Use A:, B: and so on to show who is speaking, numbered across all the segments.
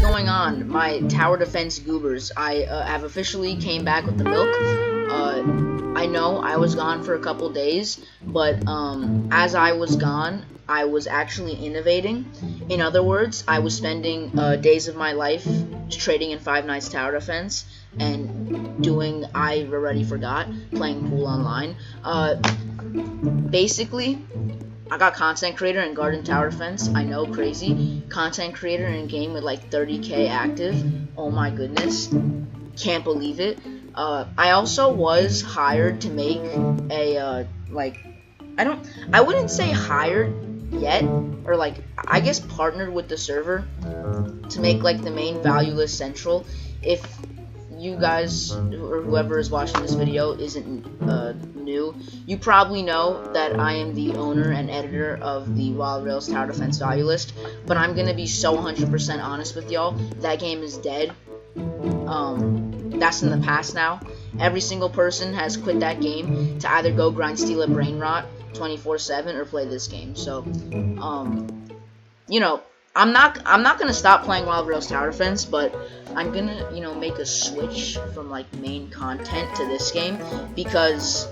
A: going on, my tower defense goobers? I have officially came back with the milk. I know I was gone for a couple days, but as I was gone, I was actually innovating. In other words, I was spending days of my life trading in Five Nights Tower Defense and doing I already forgot, playing pool online. Basically, I got content creator and garden tower defense. I know, crazy. Content creator in a game with like 30k active. Oh my goodness. Can't believe it. I also was hired to make a, I wouldn't say hired yet, or like, I guess partnered with the server to make like the main value list central. If you guys, or whoever is watching this video isn't new, you probably know that I am the owner and editor of the Wild Rails Tower Defense Value List, but I'm gonna be so 100% honest with y'all, that game is dead. That's in the past now. Every single person has quit that game to either go grind steal a brain rot 24/7 or play this game. So, you know, I'm not gonna stop playing Wild Rails Tower Defense, but I'm gonna, you know, make a switch from like main content to this game because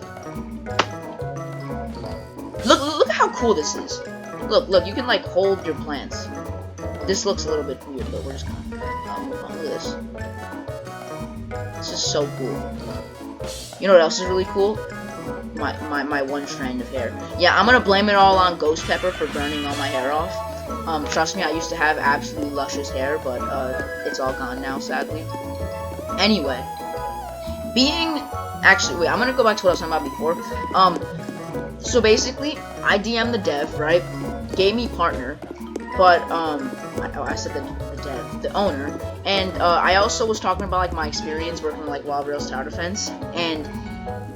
A: look how cool this is. Look, you can like hold your plants. This looks a little bit weird, but we're just gonna move on. Look at this. This is so cool. You know what else is really cool? My one strand of hair. Yeah, I'm gonna blame it all on Ghost Pepper for burning all my hair off. Trust me, I used to have absolutely luscious hair, but it's all gone now, sadly. Anyway, actually, wait, I'm gonna go back to what I was talking about before. So basically, I DM'd the dev, right? Gave me partner, but I said the dev, the owner, and I also was talking about like my experience working with like Wild Rails Tower Defense, and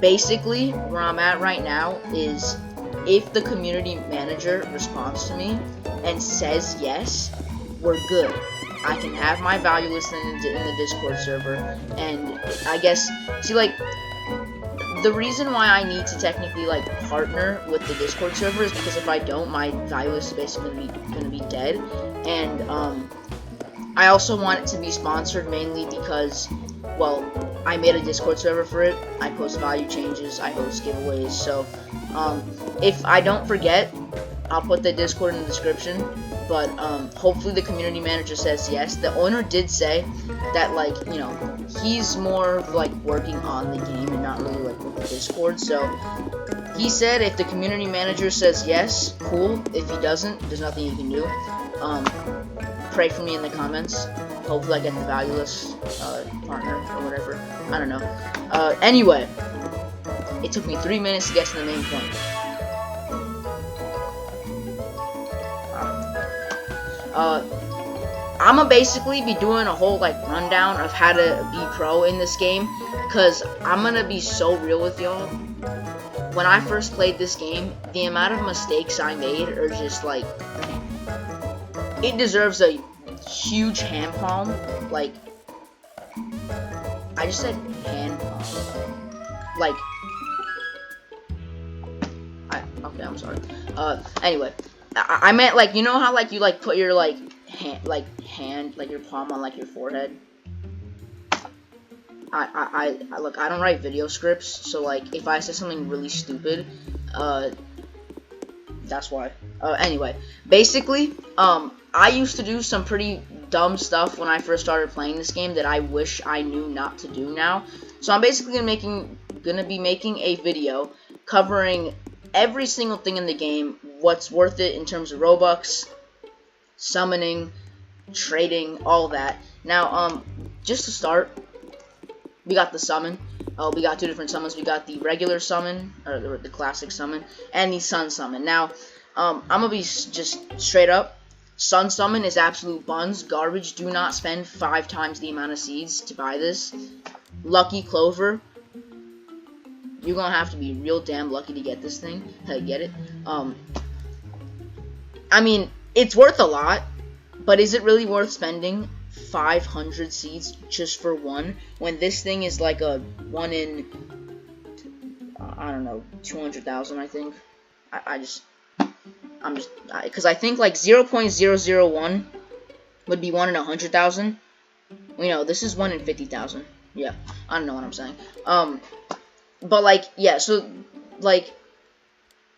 A: basically where I'm at right now is if the community manager responds to me and says yes, we're good. I can have my value list in the Discord server, and I guess, see, like, the reason why I need to technically, like, partner with the Discord server is because if I don't, my value list is basically gonna be dead, and, I also want it to be sponsored mainly because, well, I made a Discord server for it, I post value changes, I host giveaways, so, if I don't forget, I'll put the Discord in the description, but, hopefully the community manager says yes. The owner did say that, like, you know, he's more, like, working on the game and not really, like, with the Discord, so he said if the community manager says yes, cool. If he doesn't, there's nothing you can do. Pray for me in the comments. Hopefully I get the value list, partner, or whatever. I don't know. Anyway, it took me 3 minutes to get to the main point. I'ma basically be doing a whole, like, rundown of how to be pro in this game, because I'm gonna be so real with y'all. When I first played this game, the amount of mistakes I made are just, like, it deserves a huge hand palm. Like, I just said hand palm. Like, okay, I'm sorry. Anyway, I meant, like, you know how, like, you, like, put your, like, hand, like, your palm on, like, your forehead? Look, I don't write video scripts, so, like, if I say something really stupid, that's why. Anyway, basically, I used to do some pretty dumb stuff when I first started playing this game that I wish I knew not to do now. So I'm basically gonna be making a video covering every single thing in the game, what's worth it in terms of Robux, summoning, trading, all that. Now, just to start, we got the summon. We got two different summons. We got the regular summon, or the classic summon, and the sun summon. Now, I'm gonna be just straight up. Sun summon is absolute buns, garbage. Do not spend 5 times the amount of seeds to buy this. Lucky Clover. You're gonna have to be real damn lucky to get this thing. Get it? I mean, it's worth a lot, but is it really worth spending 500 seeds just for one when this thing is like a 1 in, I don't know, 200,000, I think. I'm just, because I think like 0.001 would be 1 in 100,000. You know, this is 1 in 50,000. Yeah, I don't know what I'm saying. But like, yeah, so like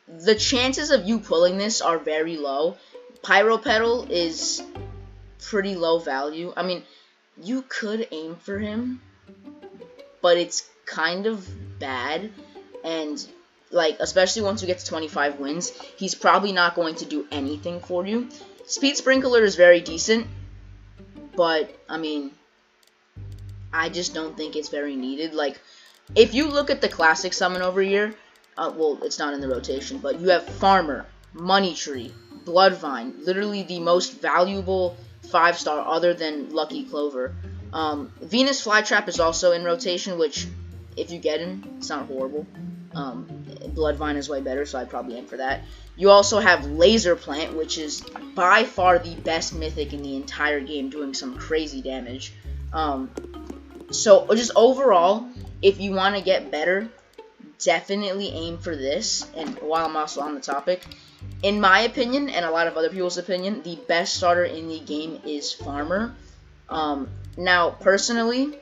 A: the chances of you pulling this are very low. Pyro Pedal is pretty low value. I mean, you could aim for him, but it's kind of bad, and like, especially once you get to 25 wins, he's probably not going to do anything for you. Speed Sprinkler is very decent, but I mean, I just don't think it's very needed. Like, if you look at the classic summon over here, well, it's not in the rotation, but you have Farmer, Money Tree, Bloodvine, literally the most valuable 5-star other than Lucky Clover. Venus Flytrap is also in rotation, which, if you get him, it's not horrible. Bloodvine is way better, so I'd probably aim for that. You also have Laser Plant, which is by far the best mythic in the entire game, doing some crazy damage. So just overall, if you want to get better, definitely aim for this. And while I'm also on the topic, in my opinion, and a lot of other people's opinion, the best starter in the game is Farmer. Now, personally,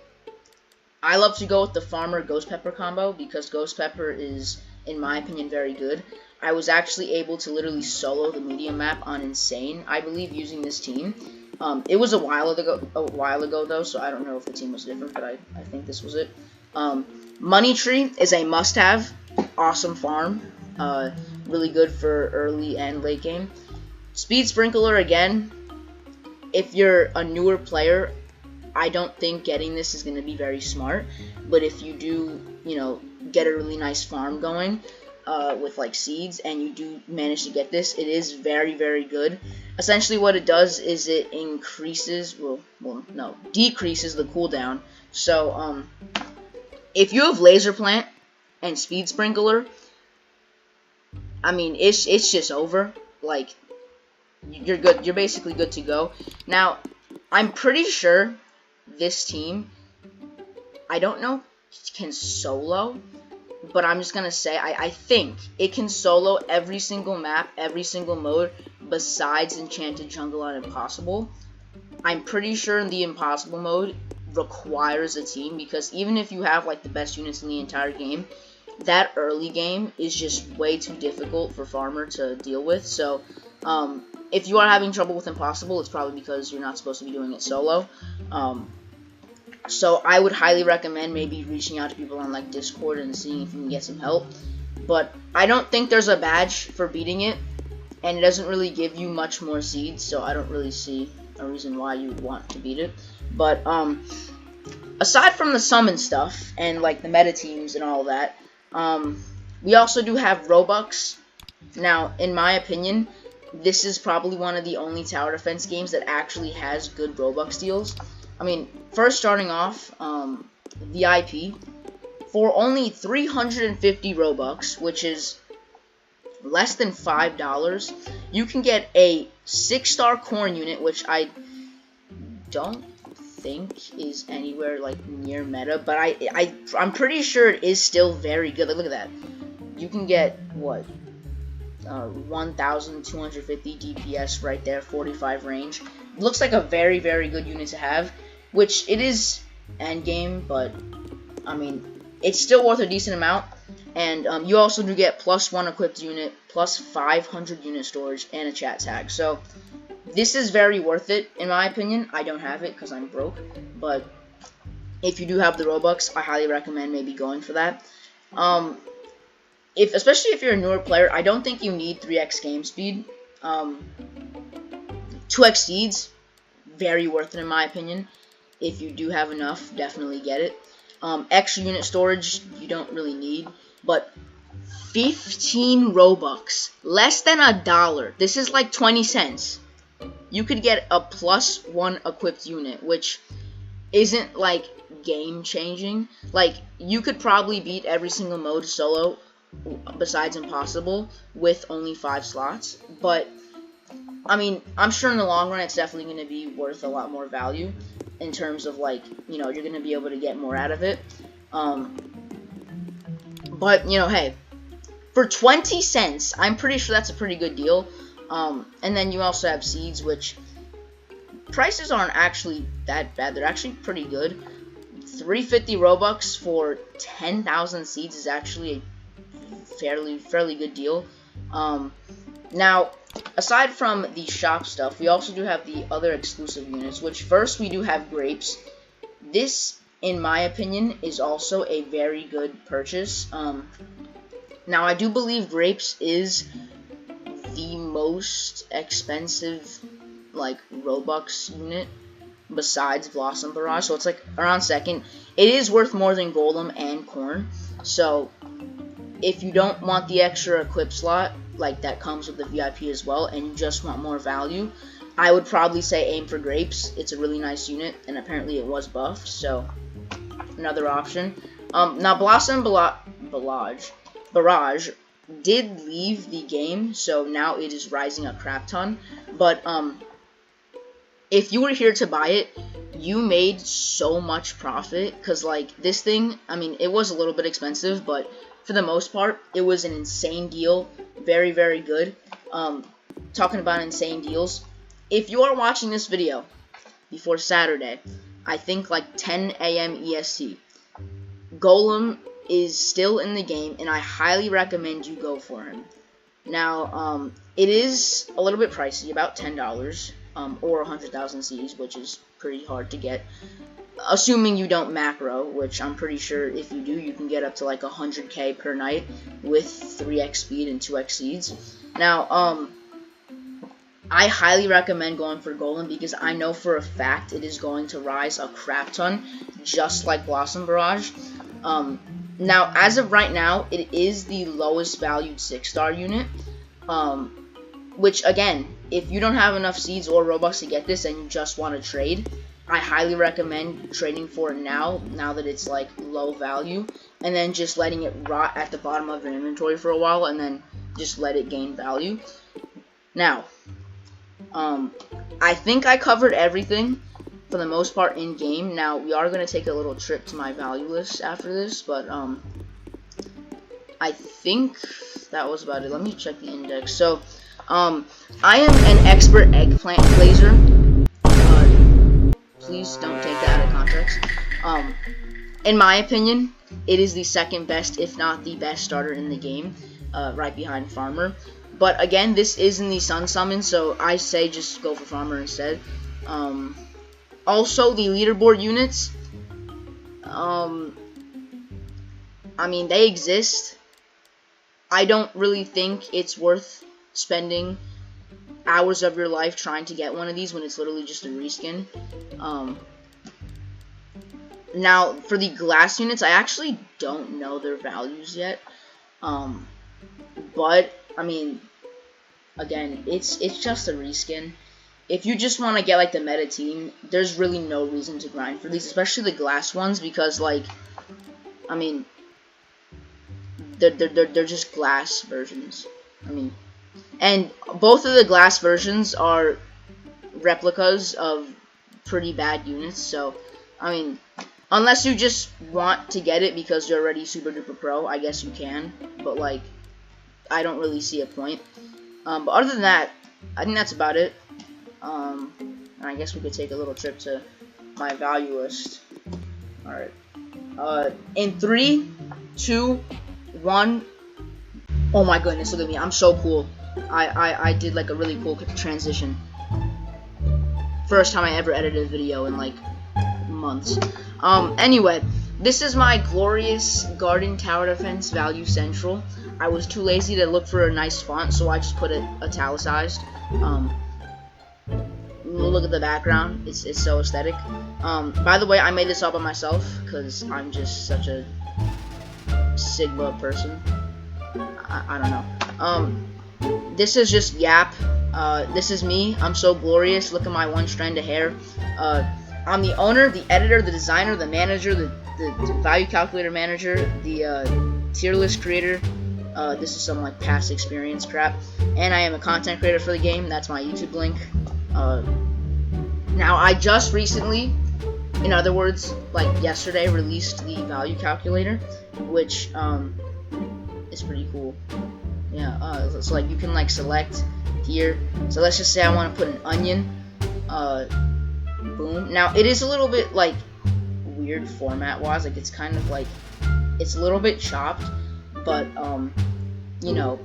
A: I love to go with the Farmer Ghost Pepper combo because Ghost Pepper is, in my opinion, very good. I was actually able to literally solo the medium map on Insane, I believe, using this team. It was a while ago though, so I don't know if the team was different, but I think this was it. Money Tree is a must-have. Awesome farm. Really good for early and late game. Speed Sprinkler, again, if you're a newer player, I don't think getting this is going to be very smart. But if you do, you know, get a really nice farm going with like seeds, and you do manage to get this, it is very, very good. Essentially what it does is it increases, decreases the cooldown. So, if you have Laser Plant and Speed Sprinkler, I mean, it's just over. Like, you're good. You're basically good to go. Now, I'm pretty sure this team, I don't know, can solo, but I'm just gonna say I think it can solo every single map, every single mode, besides Enchanted Jungle on Impossible. I'm pretty sure in the Impossible mode requires a team, because even if you have like the best units in the entire game, that early game is just way too difficult for Farmer to deal with. So if you are having trouble with Impossible, it's probably because you're not supposed to be doing it solo. So I would highly recommend maybe reaching out to people on like Discord and seeing if you can get some help. But I don't think there's a badge for beating it, and it doesn't really give you much more seeds, so I don't really see a reason why you would want to beat it. But aside from the summon stuff and like the meta teams and all that, we also do have Robux. Now, in my opinion, this is probably one of the only tower defense games that actually has good Robux deals. I mean, first starting off, VIP, for only 350 Robux, which is less than $5, you can get a 6-star corn unit, which I don't think is anywhere like near meta, but I'm pretty sure it is still very good. Like, look at that. You can get what, 1,250 DPS right there, 45 range. Looks like a very, very good unit to have, which it is endgame, but I mean, it's still worth a decent amount. And you also do get +1 equipped unit, plus 500 unit storage, and a chat tag. So this is very worth it, in my opinion. I don't have it because I'm broke, but if you do have the Robux, I highly recommend maybe going for that. Especially if you're a newer player, I don't think you need 3x game speed. 2x seeds, very worth it in my opinion. If you do have enough, definitely get it. Extra unit storage, you don't really need, but 15 Robux, less than $1. This is like 20 cents. You could get a +1 equipped unit, which isn't like game changing. Like, you could probably beat every single mode solo besides Impossible with only 5 slots, but I mean, I'm sure in the long run it's definitely going to be worth a lot more value in terms of, like, you know, you're going to be able to get more out of it. But, you know, hey, for 20 cents, I'm pretty sure that's a pretty good deal. And then you also have seeds, which prices aren't actually that bad. They're actually pretty good. 350 Robux for 10,000 seeds is actually a fairly good deal. Now, aside from the shop stuff, we also do have the other exclusive units, which first we do have grapes. This, in my opinion, is also a very good purchase. Now, I do believe grapes is the most expensive, like, Robux unit besides Blossom Barrage, so it's like around second. It is worth more than Golem and Corn, so if you don't want the extra equip slot, like that comes with the VIP as well, and you just want more value, I would probably say aim for Grapes. It's a really nice unit, and apparently it was buffed, so another option. Now Blossom Barrage did leave the game, so now it is rising a crap ton, but if you were here to buy it, you made so much profit, because, like, this thing, I mean, it was a little bit expensive, but for the most part, it was an insane deal. Very, very good. Talking about insane deals, if you are watching this video before Saturday, I think like 10 a.m. EST, Golem is still in the game, and I highly recommend you go for him. Now, it is a little bit pricey, about $10. Or 100,000 Cs, which is pretty hard to get, assuming you don't macro, which I'm pretty sure if you do, you can get up to like 100k per night with 3x speed and 2x seeds. Now, I highly recommend going for Golem, because I know for a fact it is going to rise a crap ton, just like Blossom Barrage. Now, as of right now, it is the lowest valued 6-star unit, which, again, if you don't have enough seeds or Robux to get this and you just want to trade, I highly recommend trading for it now that it's, like, low value, and then just letting it rot at the bottom of your inventory for a while, and then just let it gain value. Now, I think I covered everything for the most part in game. Now, we are going to take a little trip to my value list after this, but I think that was about it. Let me check the index. So, I am an expert eggplant blazer. Please don't take that out of context. In my opinion, it is the second best, if not the best starter in the game, right behind Farmer. But again, this is in the Sun Summon, so I say just go for Farmer instead. Also, the leaderboard units, I mean, they exist. I don't really think it's worth spending hours of your life trying to get one of these when it's literally just a reskin. Now, for the glass units, I actually don't know their values yet. But, I mean, again, it's just a reskin. If you just want to get, like, the meta team, there's really no reason to grind for these, especially the glass ones, because, like, I mean, they're just glass versions. I mean, and both of the glass versions are replicas of pretty bad units, so, I mean, unless you just want to get it because you're already super duper pro, I guess you can, but, like, I don't really see a point. But other than that, I think that's about it. And I guess we could take a little trip to my value list. Alright. In 3, 2, 1. Oh my goodness, look at me. I'm so cool. I did like a really cool transition. First time I ever edited a video in like months. Anyway, this is my glorious Garden Tower Defense Value Central. I was too lazy to look for a nice font, so I just put it italicized. Look at the background. It's so aesthetic. By the way, I made this all by myself because I'm just such a Sigma person. I don't know. This is just Yap. This is me. I'm so glorious. Look at my one strand of hair. I'm the owner, the editor, the designer, the manager, the value calculator manager, the tier list creator. This is some like past experience crap. And I am a content creator for the game. That's my YouTube link. Now, I just recently, in other words, like yesterday, released the value calculator, which is pretty cool. Yeah, so like you can like select here. So let's just say I want to put an onion. Boom. Now, it is a little bit, like, weird format-wise. Like, it's kind of, like, it's a little bit chopped, but, you know,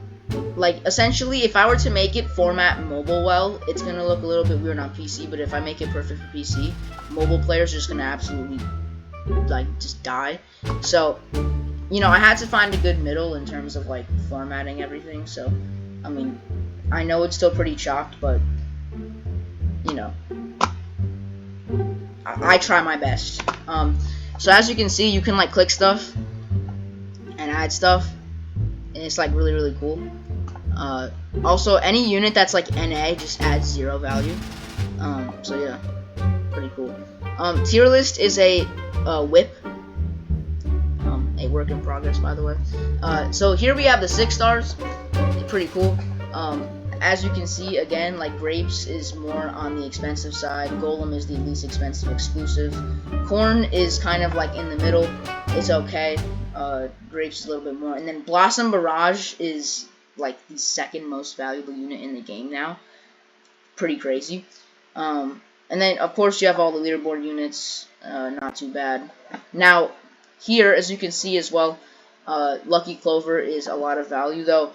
A: like, essentially, if I were to make it format mobile well, it's gonna look a little bit weird on PC, but if I make it perfect for PC, mobile players are just gonna absolutely, like, just die. So, you know, I had to find a good middle in terms of, like, formatting everything, so, I mean, I know it's still pretty chopped, but, you know, I try my best. So as you can see, you can, like, click stuff and add stuff, and it's, like, really, really cool. Also, any unit that's, like, NA just adds 0 value. So yeah, pretty cool. Tier list is a whip. A work in progress, by the way. So here we have the 6 stars. Pretty cool. As you can see, again, like, Grapes is more on the expensive side. Golem is the least expensive exclusive. Corn is kind of, like, in the middle. It's okay. Grapes is a little bit more. And then Blossom Barrage is, like, the second most valuable unit in the game now. Pretty crazy. And then, of course, you have all the leaderboard units. Not too bad. Now, here, as you can see as well, Lucky Clover is a lot of value, though.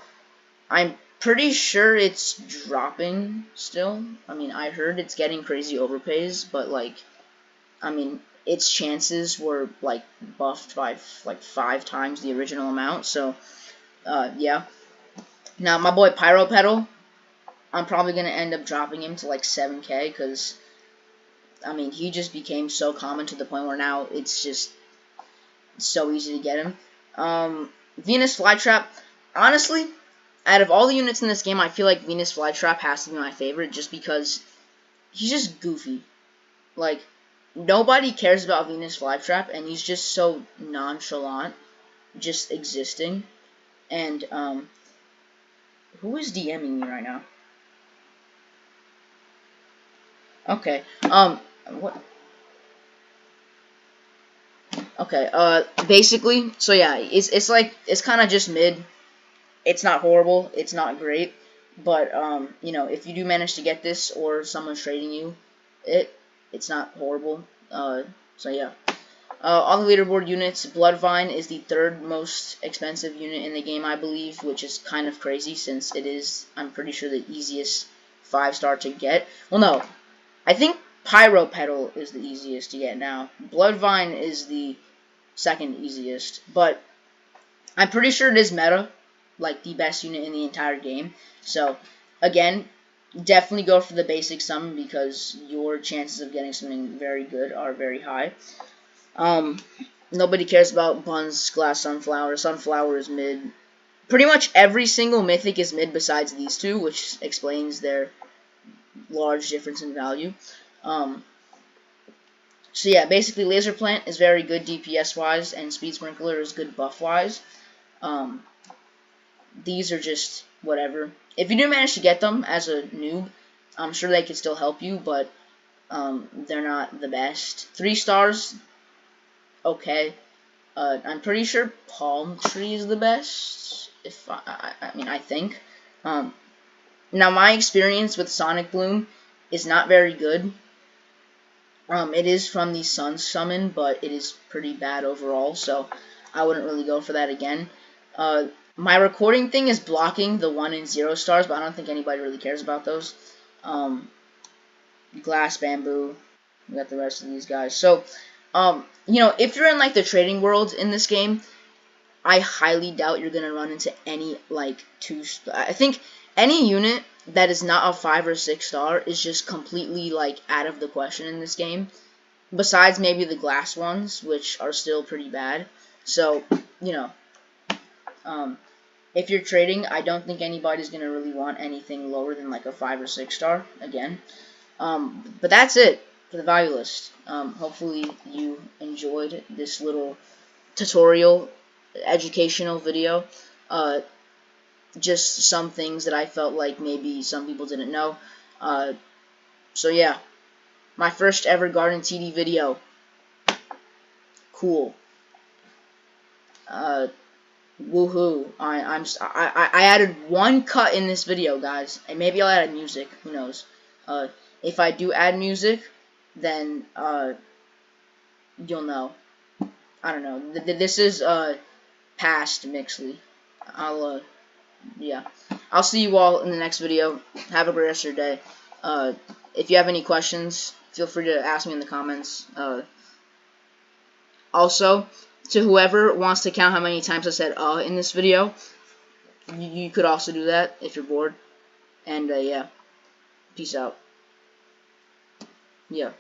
A: I'm pretty sure it's dropping still. I mean, I heard it's getting crazy overpays, but, like, I mean, its chances were, like, buffed by, like, 5 times the original amount, so, yeah. Now, my boy Pyro Pedal, I'm probably going to end up dropping him to, like, 7k, because, I mean, he just became so common to the point where now it's just so easy to get him. Venus Flytrap, honestly, out of all the units in this game, I feel like Venus Flytrap has to be my favorite, just because he's just goofy. Like, nobody cares about Venus Flytrap, and he's just so nonchalant, just existing. And, who is DMing me right now? Okay, what? Okay, basically, so yeah, it's like, it's kind of just mid. It's not horrible, it's not great, but, you know, if you do manage to get this, or someone's trading you, it's not horrible. So yeah. On the leaderboard units, Bloodvine is the 3rd most expensive unit in the game, I believe, which is kind of crazy, since it is, I'm pretty sure, the easiest 5-star to get. Well, no, I think Pyro Pedal is the easiest to get now. Bloodvine is the 2nd easiest, but I'm pretty sure it is meta, like, the best unit in the entire game. So, again, definitely go for the basic summon, because your chances of getting something very good are very high. Nobody cares about Buns, Glass Sunflower. Sunflower is mid. Pretty much every single mythic is mid besides these two, which explains their large difference in value. So yeah, basically Laser Plant is very good DPS-wise, and Speed Sprinkler is good buff-wise. These are just whatever. If you do manage to get them as a noob, I'm sure they could still help you, but they're not the best. 3 stars, okay. I'm pretty sure Palm Tree is the best. If I mean, I think. Now, my experience with Sonic Bloom is not very good. It is from the Sun Summon, but it is pretty bad overall, so I wouldn't really go for that again. My recording thing is blocking the 1 and 0 stars, but I don't think anybody really cares about those. Glass Bamboo, we got the rest of these guys. So, you know, if you're in, like, the trading world in this game, I highly doubt you're going to run into any, like, I think any unit that is not a 5 or 6 star is just completely, like, out of the question in this game. Besides maybe the glass ones, which are still pretty bad. So, you know, if you're trading, I don't think anybody's going to really want anything lower than, like, a 5 or 6 star, again. But that's it for the value list. Hopefully you enjoyed this little tutorial, educational video. Just some things that I felt like maybe some people didn't know. So yeah, my first ever Garden TD video. Cool. Woohoo! I added 1 cut in this video, guys, and maybe I'll add music. Who knows? If I do add music, then you'll know. I don't know. This is past Mixley. Yeah. I'll see you all in the next video. Have a great rest of your day. If you have any questions, feel free to ask me in the comments. Also, to whoever wants to count how many times I said in this video, you could also do that if you're bored. And yeah, peace out. Yeah.